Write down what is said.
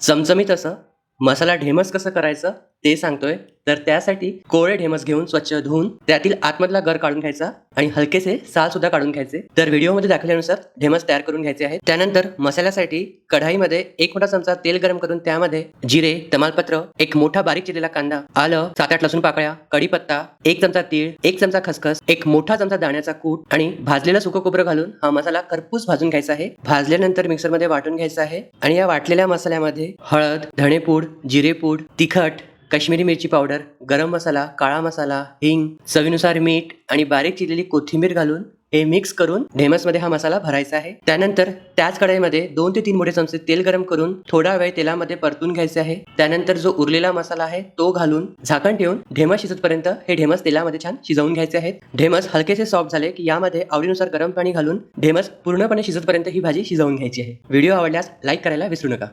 चमचमीत असं मसाला ढेमस कसं करायचं ते सांगतोय. तर त्यासाठी कोवळे ढेमस घेऊन स्वच्छ धुवून त्यातील आतमधला गर काढून घ्यायचा आणि हलकेसे साल सुद्धा काढून घ्यायचे. तर व्हिडिओमध्ये दाखवल्यानुसार ढेमस तयार करून घ्यायचे आहेत. त्यानंतर मसाल्यासाठी कढाईमध्ये 1 मोठा चमचा तेल गरम करून त्यामध्ये जिरे, तमालपत्र, 1 मोठा बारीक चिरलेला कांदा, आलं, 7-8 लसूण पाकळ्या, कढीपत्ता, 1 चमचा तीळ, 1 चमचा खसखस, 1 मोठा चमचा दाण्याचा कूट आणि भाजलेलं सुकं खोबरं घालून हा मसाला खरपूस भाजून घ्यायचा आहे. भाजल्यानंतर मिक्सरमध्ये वाटून घ्यायचा आहे आणि या वाटलेल्या मसाल्यामध्ये हळद, धणेपूड, जिरेपूड, तिखट, काश्मीरी मिरची पावडर, गरम मसाला, काळा मसाला, हिंग, चवीनुसार मीठ आणि बारीक चिरलेली कोथिंबीर घालून हे मिक्स करून ढेमसमध्ये हा मसाला भरायचा आहे. त्यानंतर त्याच कढईमध्ये 2 ते 3 मोठे चमचे तेल गरम करून थोडा वेळ तेलामध्ये परतून घ्यायचे आहे. त्यानंतर जो उरलेला मसाला आहे तो घालून झाकण ठेवून ढेमस शिजतपर्यंत हे ढेमस तेलामध्ये छान शिजवून घ्यायचे आहेत. ढेमस हलकेसे सॉफ्ट झाले की यामध्ये आवडीनुसार गरम पाणी घालून ढेमस पूर्णपणे शिजतपर्यंत ही भाजी शिजवून घ्यायची आहे. व्हिडिओ आवडल्यास लाईक करायला विसरू नका.